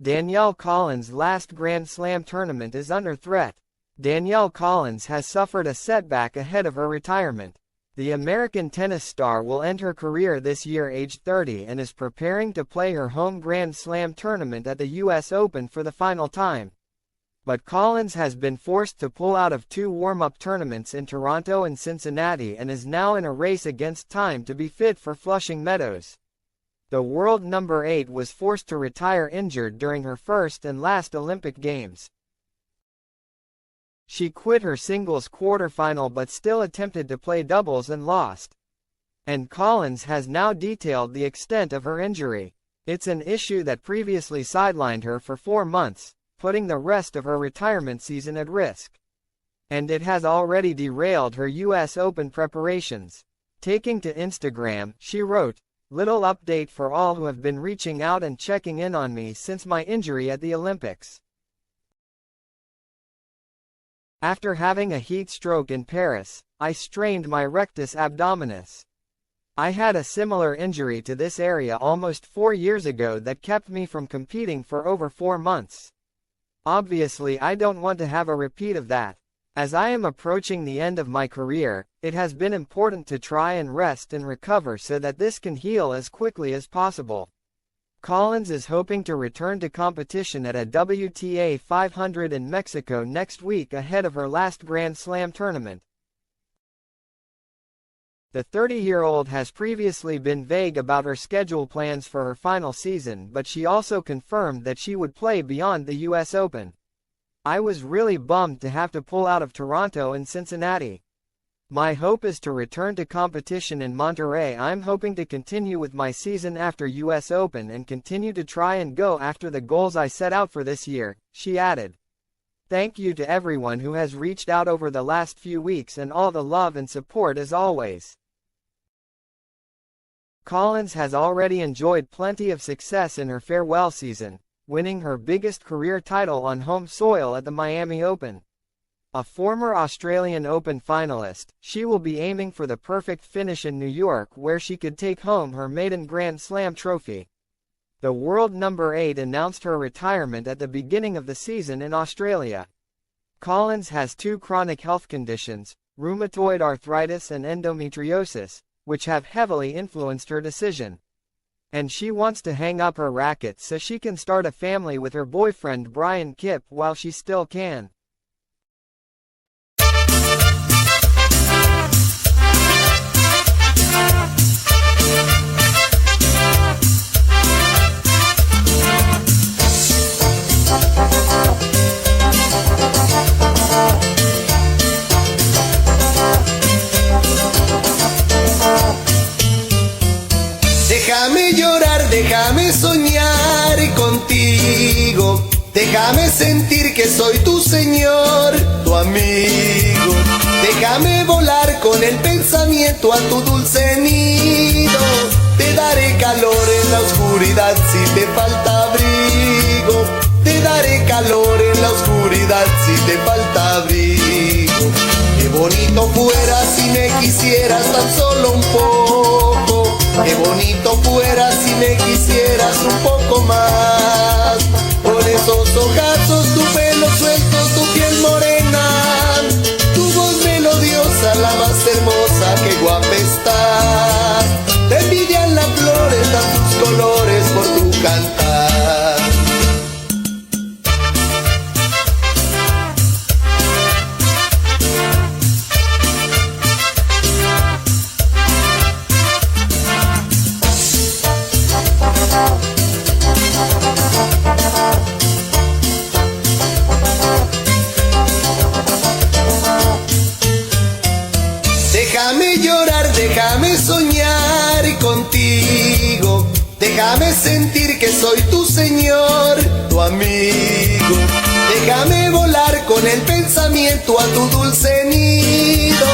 Danielle Collins' last Grand Slam tournament is under threat. Danielle Collins has suffered a setback ahead of her retirement. The American tennis star will end her career this year aged 30 and is preparing to play her home Grand Slam tournament at the US Open for the final time. But Collins has been forced to pull out of 2 warm-up tournaments in Toronto and Cincinnati and is now in a race against time to be fit for Flushing Meadows. The world number 8 was forced to retire injured during her first and last Olympic Games. She quit her singles quarterfinal but still attempted to play doubles and lost. And Collins has now detailed the extent of her injury. It's an issue that previously sidelined her for 4 months, putting the rest of her retirement season at risk. And it has already derailed her US Open preparations. Taking to Instagram, she wrote, "Little update for all who have been reaching out and checking in on me since my injury at the Olympics. After having a heat stroke in Paris, I strained my rectus abdominis. I had a similar injury to this area almost 4 years ago that kept me from competing for over 4 months. Obviously I don't want to have a repeat of that. As I am approaching the end of my career, it has been important to try and rest and recover so that this can heal as quickly as possible." Collins is hoping to return to competition at a WTA 500 in Mexico next week ahead of her last Grand Slam tournament. The 30-year-old has previously been vague about her schedule plans for her final season, but she also confirmed that she would play beyond the US Open. "I was really bummed to have to pull out of Toronto and Cincinnati. My hope is to return to competition in Monterrey. I'm hoping to continue with my season after US Open and continue to try and go after the goals I set out for this year," she added. "Thank you to everyone who has reached out over the last few weeks and all the love and support as always." Collins has already enjoyed plenty of success in her farewell season, winning her biggest career title on home soil at the Miami Open. A former Australian Open finalist, she will be aiming for the perfect finish in New York where she could take home her maiden Grand Slam trophy. The world number 8 announced her retirement at the beginning of the season in Australia. Collins has 2 chronic health conditions, rheumatoid arthritis and endometriosis, which have heavily influenced her decision. And she wants to hang up her racket so she can start a family with her boyfriend Brian Kipp while she still can. Déjame llorar, déjame soñar contigo, déjame sentir que soy tu Señor, tu amigo. Déjame volar con el pensamiento a tu dulce nido. Te daré calor en la oscuridad si te falta abrigo. Te daré calor en la oscuridad si te falta abrigo. Qué bonito fuera si me quisieras tan solo un poco. Qué bonito fuera si me quisieras un poco más. Con esos ojazos, tu pelo suelto, tu piel morena, tu voz melodiosa, la más hermosa, qué guapa estás. Te envidian las flores, dan tus colores por tu cantar. Déjame llorar, déjame soñar contigo. Déjame sentir que soy tu Señor, tu amigo. Déjame volar con el pensamiento a tu dulce nido.